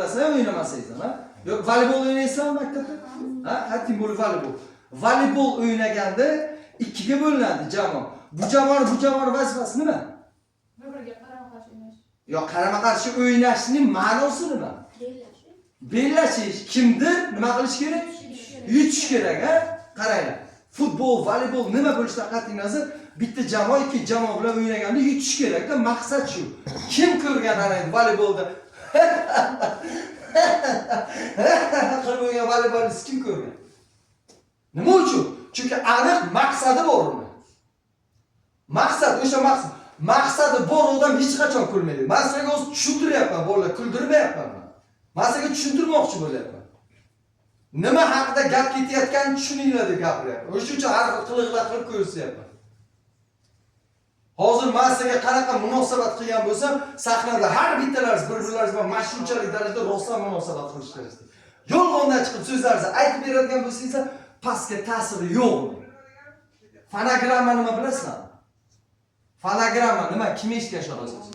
bilasan, o'ynamasaysan, ha? Yo'q, voleybol o'ynaysanmi maktabda? Ha, qat'iy bo'lib voleybol. Voleybol o'ynaganda ikkiga bo'linadi jamoa. Bu jamoa vazifasi nima? Bir-biriga qarama-qarshi o'ynash. Yo'q, qarama-qarshi o'ynashning ma'nosi nima? Bellashish. Kimdir nima qilish kerak? Yutish kerak, ha? Qaranglar. Futbol, voleybol nima bo'lishidan qat'iy nazar, bitta jamoa ikki jamoa bilan o'ynaganda yutish kerak-da, maqsad shu. Kim ko'rgan ana voleybolda? Qilib o'ynagan voleybolni kim ko'rgan? Nima uchun? Chunki aniq maqsadi bor uni. Maqsad, o'sha maqsadi bor odam hech qachon kulmaydi. Men sizga o'z tushuntiryapman, bolalar, kuldirmayapman. Men sizga tushuntirmoqchi bo'lyapman. Nima haqida gap ketayotganini tushuninglar deb gapiryapman. O'sha uchun har xil qiliqlar qilib ko'rsatyapman. Hozir men sizga qanaqa munosabat qilgan bo'lsam, sahnada har bittalaringiz bir-birlaringiz bilan mashhurchalik darajada rosa munosabat qilishingiz. Yolg'ondan chiqib so'zlaringizni aytib beradigan bo'lsangiz, pastga ta'siri yo'q. Fonogramma nima bilasizmi? Fonogramma nima? Kim eshitgan shu rozasi?